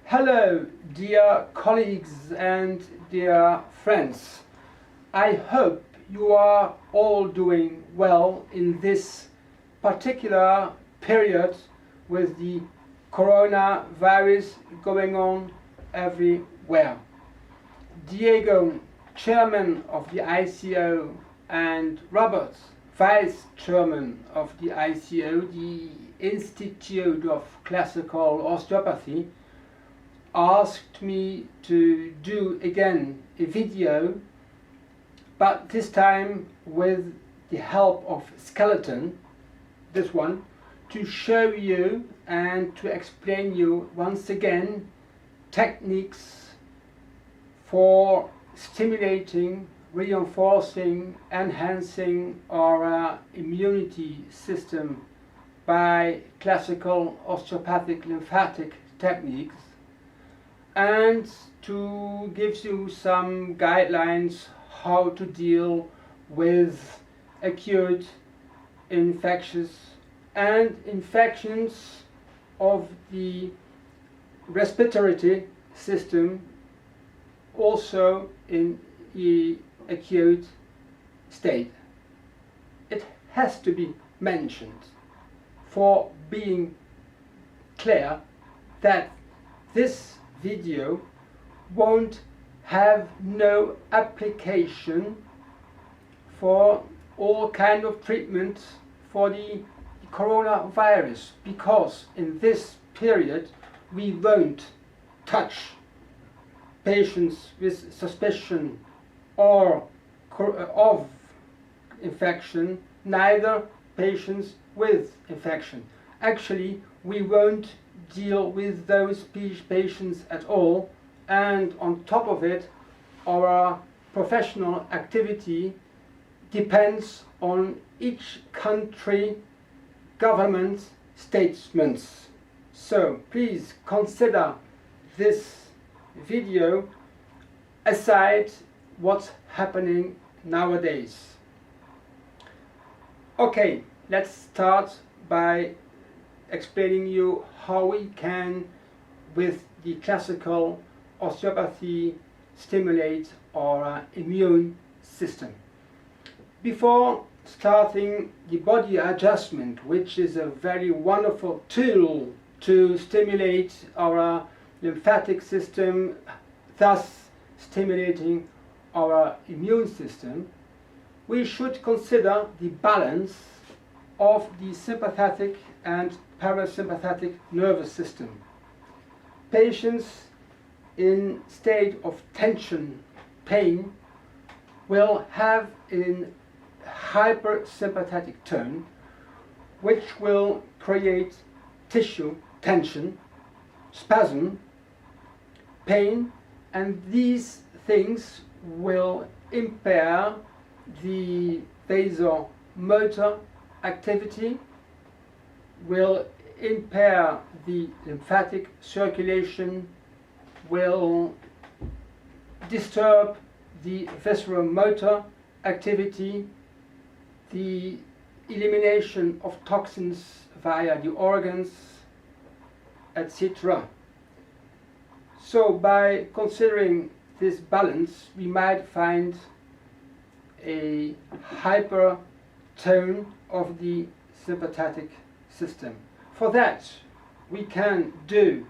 Hello, dear colleagues and dear friends. I hope you are all doing well in this particular period with the coronavirus going on everywhere. Diego, chairman of the ICO, and Robert, vice chairman of the ICO, the Institute of Classical Osteopathy, asked me to do again a video, but this time with the help of skeleton, this one, to show you and to explain you once again techniques for stimulating, reinforcing, enhancing our immunity system by classical osteopathic lymphatic techniques, and to give you some guidelines how to deal with acute infections and infections of the respiratory system, also in the acute state. It has to be mentioned for being clear that this video won't have no application for all kind of treatment for the coronavirus, because in this period we won't touch patients with suspicion or of infection, neither patients with infection. Actually, we won't deal with those patients at all, and on top of it, our professional activity depends on each country government statements. So please consider this video aside what's happening nowadays. Okay, let's start by explaining you how we can, with the classical osteopathy, stimulate our immune system. Before starting the body adjustment, which is a very wonderful tool to stimulate our lymphatic system, thus stimulating our immune system, we should consider the balance of the sympathetic and parasympathetic nervous system. Patients in state of tension, pain, will have a hypersympathetic tone, which will create tissue tension, spasm, pain, and these things will impair the vasomotor activity, will impair the lymphatic circulation, will disturb the visceromotor activity, the elimination of toxins via the organs, etc. So by considering this balance, we might find a hypertone of the sympathetic system. For that, we can do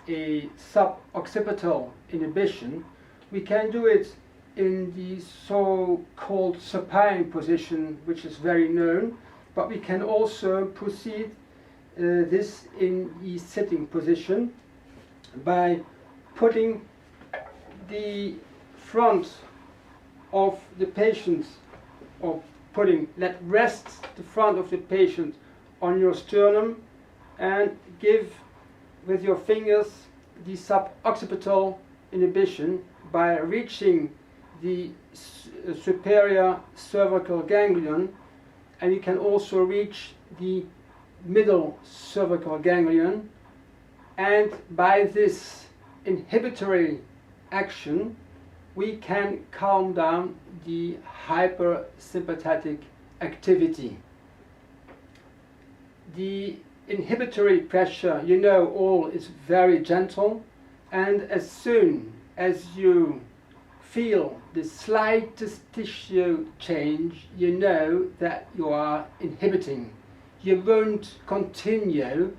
a suboccipital inhibition. We can do it in the so-called supine position, which is very known, but we can also proceed this in the sitting position by putting the front of the patient, or let rest the front of the patient on your sternum, and give with your fingers the suboccipital inhibition by reaching the superior cervical ganglion, and you can also reach the middle cervical ganglion, and by this inhibitory action we can calm down the hypersympathetic activity. The inhibitory pressure, you know all, is very gentle. And as soon as you feel the slightest tissue change, you know that you are inhibiting. You won't continue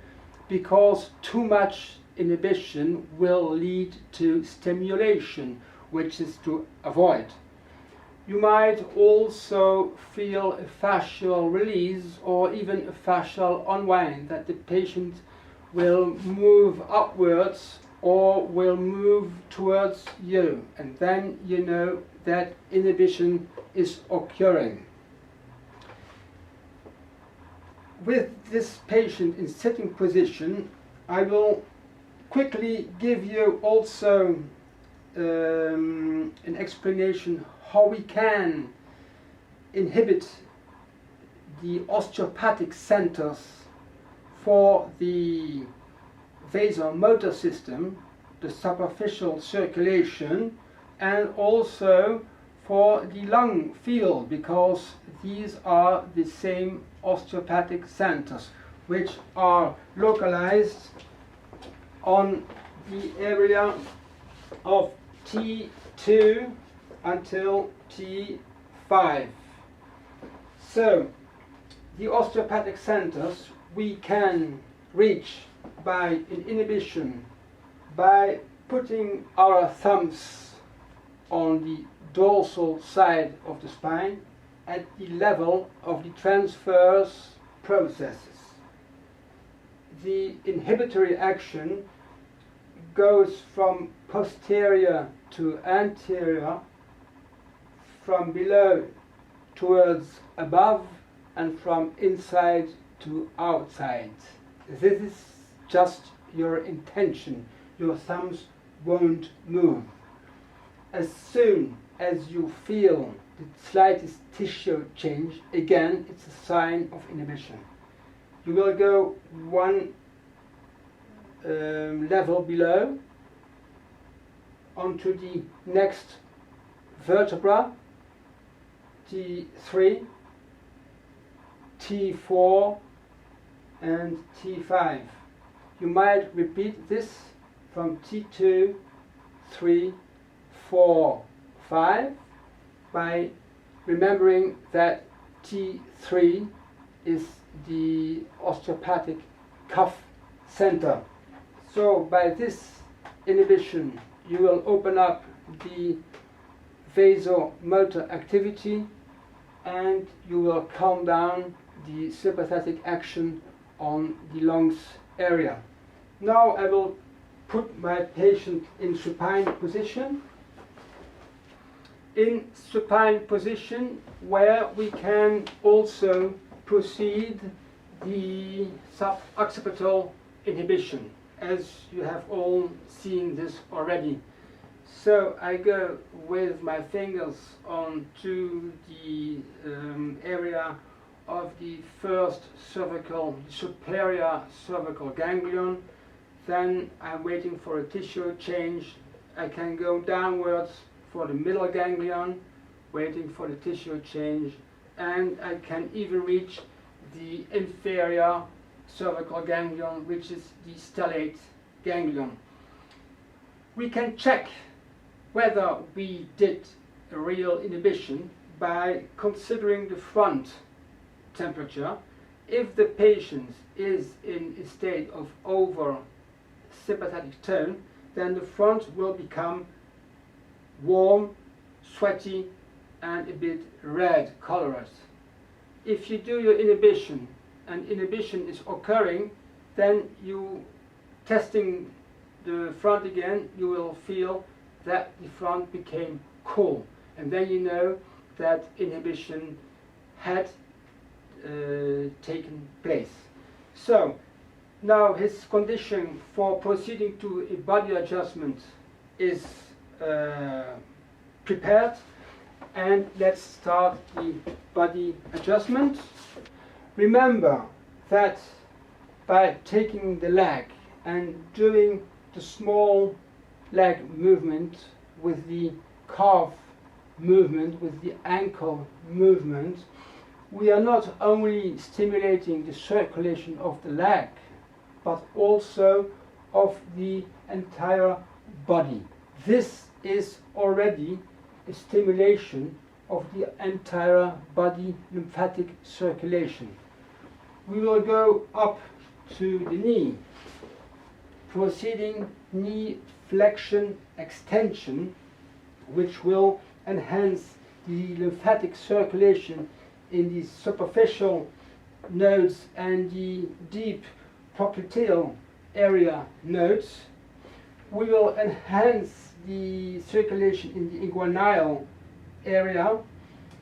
because too much inhibition will lead to stimulation, which is to avoid. You might also feel a fascial release or even a fascial unwind, that the patient will move upwards or will move towards you, and then you know that inhibition is occurring. With this patient in sitting position, I will quickly give you also an explanation how we can inhibit the osteopathic centers for the vasomotor system, the superficial circulation, and also for the lung field, because these are the same osteopathic centers which are localized on the area of T2 until T5. So the osteopathic centers we can reach by an inhibition, by putting our thumbs on the dorsal side of the spine at the level of the transverse processes. The inhibitory action goes from posterior to anterior, from below towards above, and from inside to outside. This is just your intention. Your thumbs won't move. As soon as you feel the slightest tissue change, again, it's a sign of inhibition. You will go one level below onto the next vertebra, T3, T4 and T5. You might repeat this from T2, 3, 4, 5 by remembering that T3 is the osteopathic cuff center. So by this inhibition you will open up the vasomotor activity and you will calm down the sympathetic action on the lungs area. Now I will put my patient in supine position. In supine position, where we can also proceed the suboccipital inhibition, as you have all seen this already. So I go with my fingers onto the area of the first cervical, superior cervical ganglion. Then I'm waiting for a tissue change. I can go downwards for the middle ganglion, waiting for the tissue change, and I can even reach the inferior cervical ganglion, which is the stellate ganglion. We can check whether we did a real inhibition by considering the front temperature. If the patient is in a state of over sympathetic tone, then the front will become warm, sweaty, and a bit red colored. If you do your inhibition and inhibition is occurring, then you testing the front again, you will feel that the front became cool, and then you know that inhibition had taken place. So now his condition for proceeding to a body adjustment is prepared, and let's start the body adjustment. Remember that by taking the leg and doing the small leg movement with the calf movement, with the ankle movement, we are not only stimulating the circulation of the leg, but also of the entire body. This is already a stimulation of the entire body lymphatic circulation. We will go up to the knee, proceeding knee flexion extension, which will enhance the lymphatic circulation in the superficial nodes and the deep popliteal area nodes. We will enhance the circulation in the inguinal area,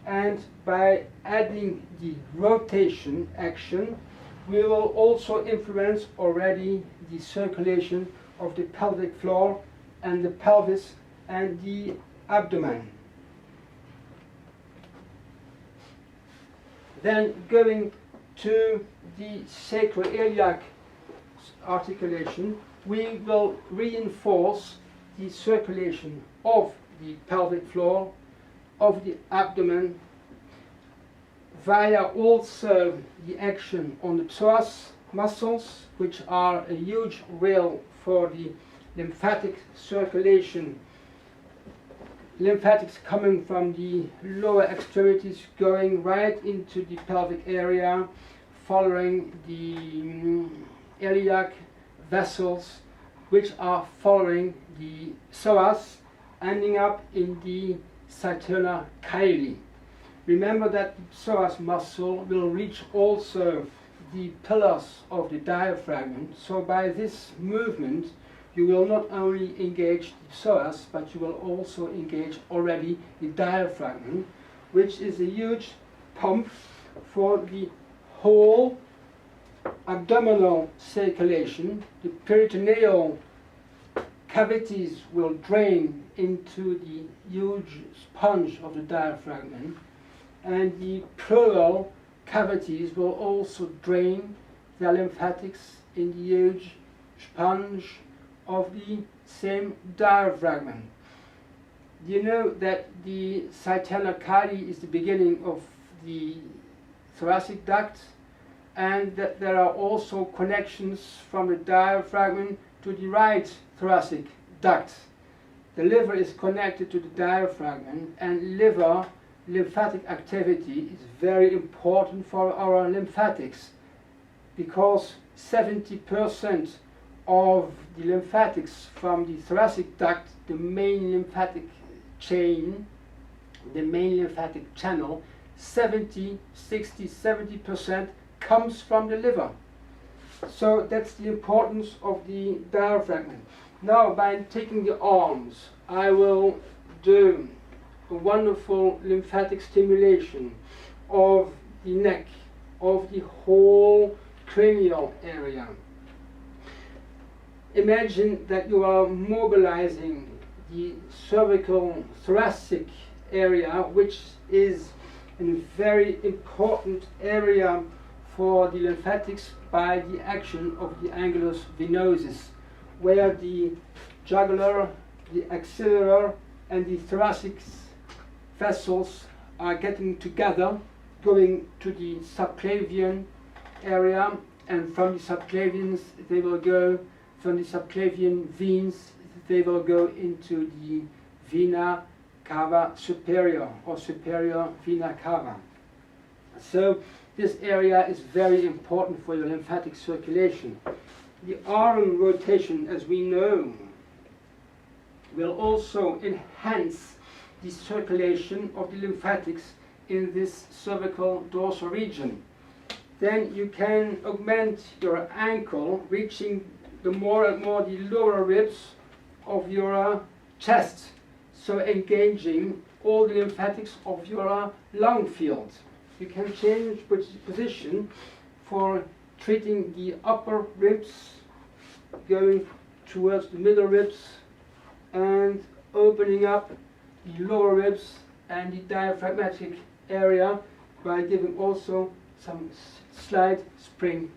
and by adding the rotation action, we will also influence already the circulation of the pelvic floor and the pelvis and the abdomen. Then going to the sacroiliac articulation, we will reinforce the circulation of the pelvic floor, of the abdomen, via also the action on the psoas muscles, which are a huge rail for the lymphatic circulation. Lymphatics coming from the lower extremities going right into the pelvic area, following the iliac vessels, which are following the psoas, ending up in the cisterna chyli. Remember that the psoas muscle will reach also the pillars of the diaphragm, so by this movement you will not only engage the psoas, but you will also engage already the diaphragm, which is a huge pump for the whole abdominal circulation. The peritoneal cavities will drain into the huge sponge of the diaphragm, and the pleural cavities will also drain their lymphatics in the huge sponge of the same diaphragm. You know that the cisterna chyli is the beginning of the thoracic duct, and that there are also connections from the diaphragm to the right thoracic duct. The liver is connected to the diaphragm, and liver lymphatic activity is very important for our lymphatics, because 70% of the lymphatics from the thoracic duct, the main lymphatic chain, the main lymphatic channel, 70% comes from the liver. So that's the importance of the diaphragm. Now, by taking the arms, I will do a wonderful lymphatic stimulation of the neck, of the whole cranial area. Imagine that you are mobilizing the cervical thoracic area, which is a very important area for the lymphatics by the action of the angulus venosus, where the jugular, the axillary, and the thoracic vessels are getting together, going to the subclavian area, and from the subclavians they will go, from the subclavian veins they will go into the vena cava superior, or superior vena cava. So this area is very important for your lymphatic circulation. The arm rotation, as we know, will also enhance the circulation of the lymphatics in this cervical dorsal region. Then you can augment your ankle, reaching the more and more the lower ribs of your chest, so engaging all the lymphatics of your lung field. You can change position for treating the upper ribs, going towards the middle ribs, and opening up the lower ribs and the diaphragmatic area by giving also some slide spring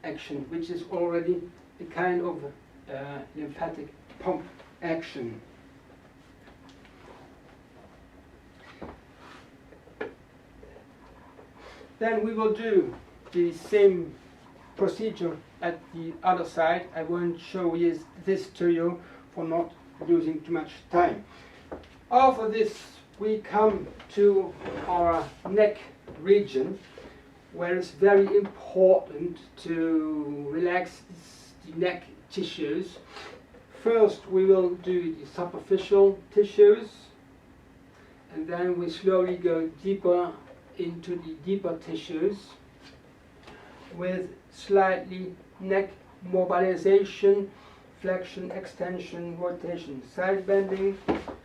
action, which is already a kind of lymphatic pump action. Then we will do the same procedure at the other side. I won't show you this to you for not losing too much time. After this, we come to our neck region, where it's very important to relax the neck tissues. First, we will do the superficial tissues, and then we slowly go deeper into the deeper tissues with slightly neck mobilization, flexion, extension, rotation, side bending.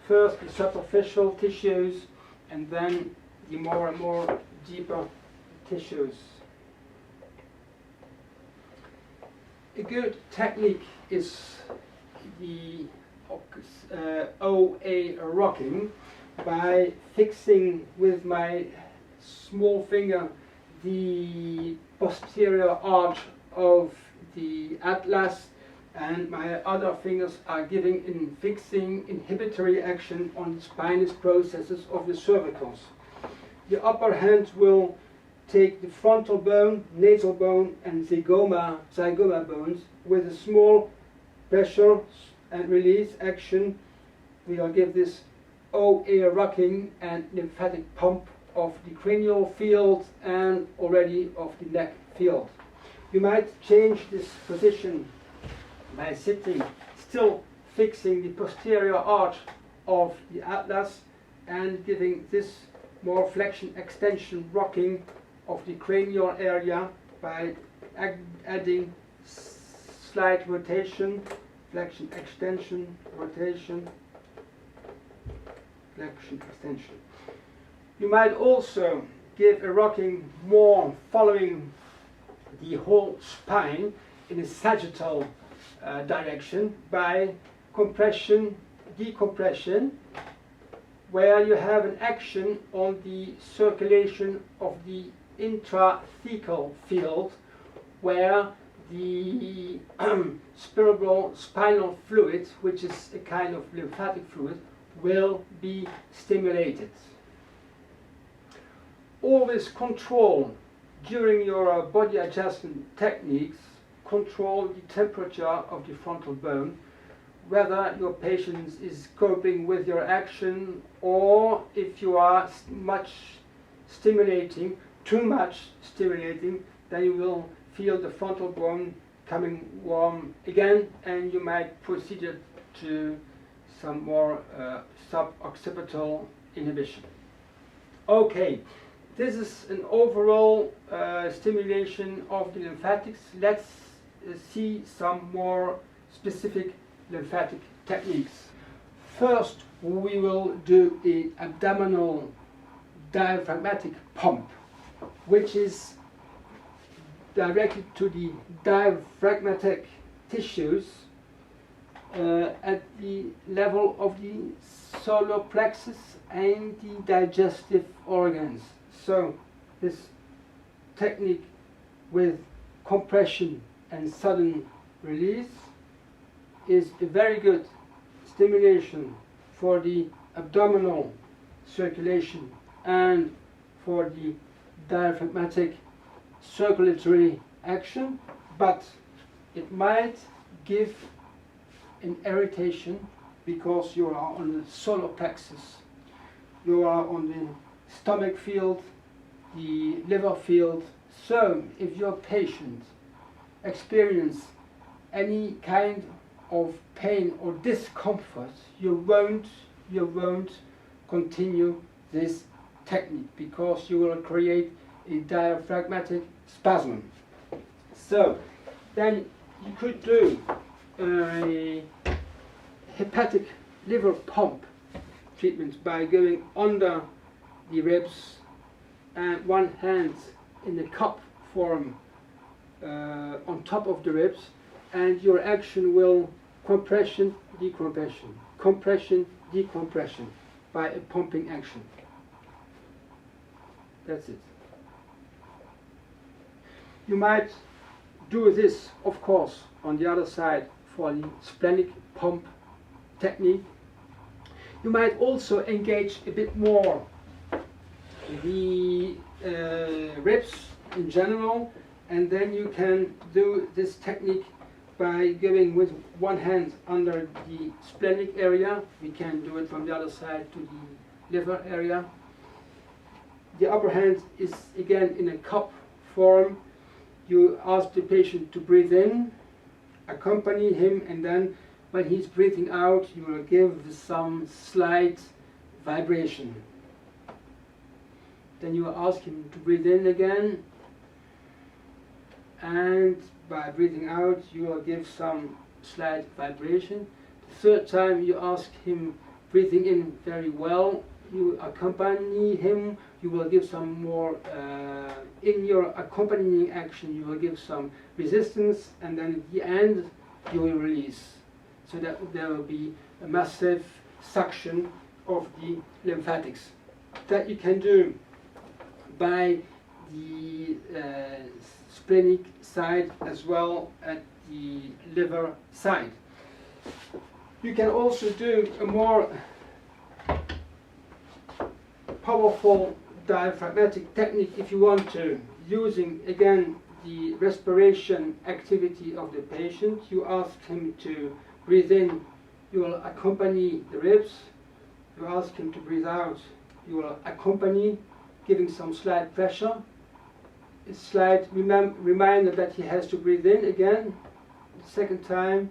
First the superficial tissues, and then the more and more deeper tissues. A good technique is the OA rocking, by fixing with my small finger the posterior arch of the atlas, and my other fingers are giving in fixing inhibitory action on the spinous processes of the cervicals. The upper hand will take the frontal bone, nasal bone, and zygoma bones with a small pressure and release action. We will give this OA rocking and lymphatic pump of the cranial field and already of the neck field. You might change this position by sitting, still fixing the posterior arch of the atlas and giving this more flexion extension rocking of the cranial area by adding slight rotation, flexion extension, rotation, flexion extension. You might also give a rocking more following the whole spine in a sagittal direction by compression, decompression, where you have an action on the circulation of the intrathecal field, where the spinal fluid, which is a kind of lymphatic fluid, will be stimulated. Always control during your body adjustment techniques, control the temperature of the frontal bone, whether your patient is coping with your action, or if you are too much stimulating, then you will feel the frontal bone coming warm again, and you might proceed to some more suboccipital inhibition. Okay, this is an overall stimulation of the lymphatics. Let's see some more specific lymphatic techniques. First, we will do an abdominal diaphragmatic pump, which is directed to the diaphragmatic tissues at the level of the solar plexus and the digestive organs. So this technique with compression and sudden release is a very good stimulation for the abdominal circulation and for the diaphragmatic circulatory action, but it might give an irritation because you are on the solar plexus, you are on the stomach field, the liver field. So if your patient experience any kind of pain or discomfort, you won't continue this technique because you will create a diaphragmatic spasm. So then you could do a hepatic liver pump treatment by going under the ribs and one hand in the cup form on top of the ribs, and your action will compression, decompression, compression, decompression by a pumping action. That's it. You might do this, of course, on the other side for the splenic pump technique. You might also engage a bit more the ribs in general, and then you can do this technique by going with one hand under the splenic area. We can do it from the other side to the liver area. The upper hand is again in a cup form. You ask the patient to breathe in, accompany him, and then when he's breathing out, you will give some slight vibration. Then you ask him to breathe in again, and by breathing out, you will give some slight vibration. The third time, you ask him breathing in very well. You accompany him. You will give some more, in your accompanying action, you will give some resistance, and then at the end, you will release. So that there will be a massive suction of the lymphatics. That you can do by the splenic side as well as the liver side. You can also do a more powerful diaphragmatic technique if you want to, using again the respiration activity of the patient. You ask him to breathe in, you will accompany the ribs. You ask him to breathe out, you will accompany, giving some slight pressure. A slight reminder that he has to breathe in again. The second time,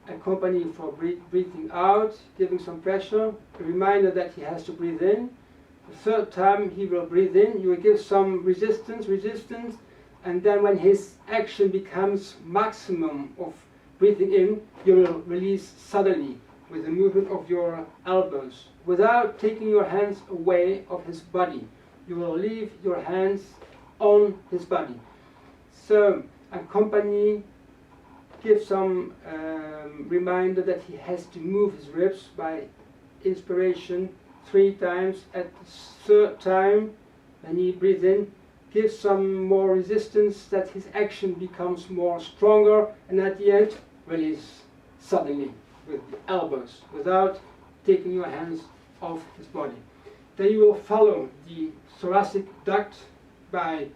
accompany for breathing out, giving some pressure. A reminder that he has to breathe in. The third time he will breathe in, you will give some resistance, and then when his action becomes maximum of breathing in, you will release suddenly with the movement of your elbows, without taking your hands away of his body. You will leave your hands on his body. So accompany, give some reminder that he has to move his ribs by inspiration 3 times. At the third time, when he breathes in, give some more resistance that his action becomes more stronger, and at the end, release suddenly with the elbows, without taking your hands off his body. Then you will follow the thoracic duct by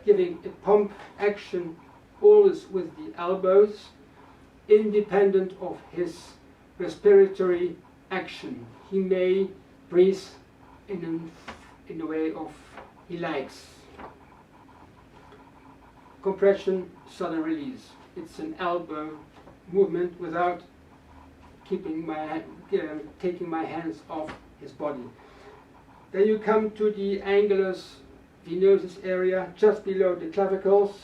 giving a pump action, always with the elbows, independent of his respiratory action. He may breathe in the way of he likes. Compression, sudden release. It's an elbow movement without taking my hands off his body. Then you come to the angulus venosus area, just below the clavicles.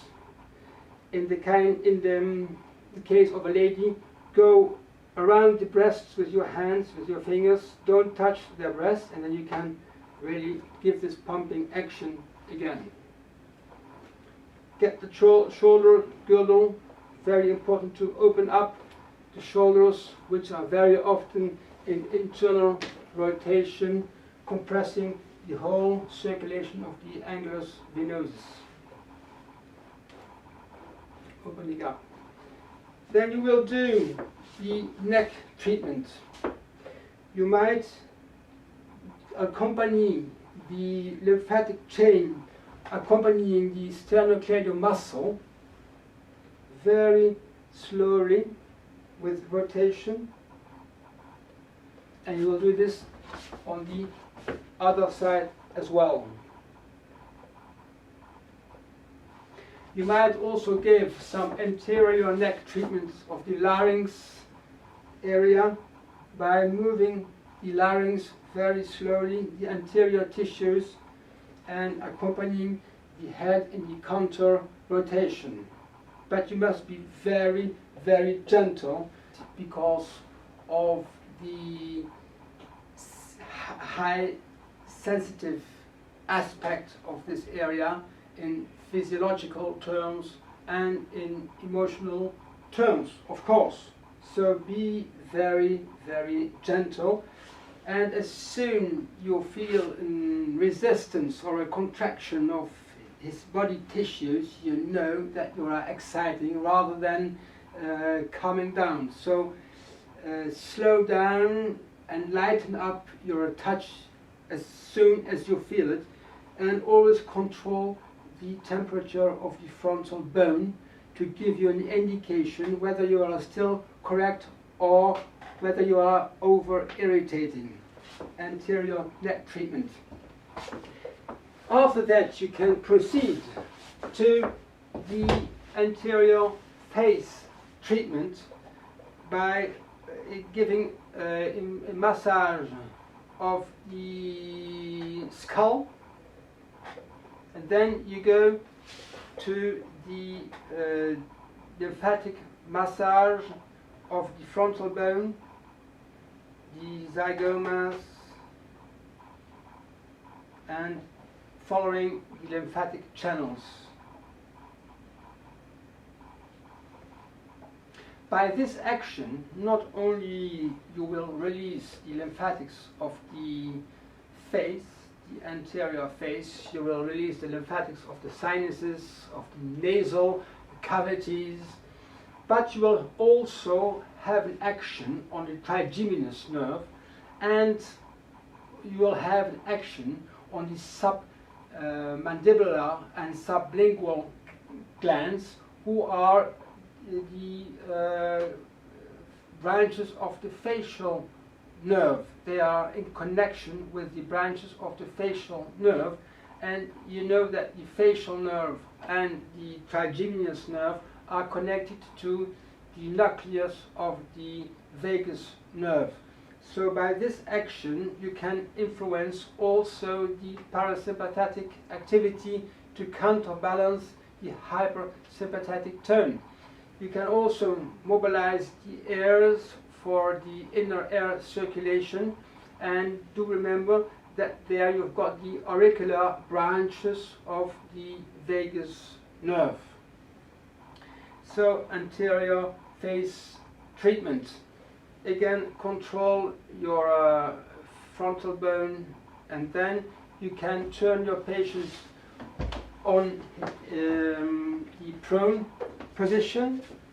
In the case of a lady, go around the breasts with your hands, with your fingers. Don't touch their breasts, and then you can really give this pumping action again. Get the shoulder girdle. Very important to open up the shoulders, which are very often in internal rotation, compressing the whole circulation of the angulus venosus. Opening up. Then you will do the neck treatment. You might accompany the lymphatic chain, accompanying the sternocleidomastoid muscle, very slowly with rotation, and you will do this on the other side as well. You might also give some anterior neck treatments of the larynx area by moving the larynx very slowly, the anterior tissues, and accompanying the head in the counter rotation. But you must be very, very gentle because of the high sensitive aspect of this area in physiological terms and in emotional terms, of course. So be very, very gentle, and as soon you feel resistance or a contraction of his body tissues, you know that you are exciting rather than calming down. So slow down and lighten up your touch as soon as you feel it, and always control the temperature of the frontal bone to give you an indication whether you are still correct or whether you are over-irritating. Anterior neck treatment. After that, you can proceed to the anterior face treatment by giving a massage of the skull, and then you go to the lymphatic massage of the frontal bone, the zygomas, and following the lymphatic channels. By this action, not only you will release the lymphatics of the face, the anterior face, you will release the lymphatics of the sinuses, of the nasal cavities, but you will also have an action on the trigeminous nerve, and you will have an action on the submandibular and sublingual glands, who are the branches of the facial nerve. They are in connection with the branches of the facial nerve, and you know that the facial nerve and the trigeminous nerve are connected to the nucleus of the vagus nerve. So by this action you can influence also the parasympathetic activity to counterbalance the hypersympathetic tone. You can also mobilize the ears for the inner air circulation, and do remember that there you've got the auricular branches of the vagus nerve. So anterior face treatment. Again, control your frontal bone, and then you can turn your patient on the prone position,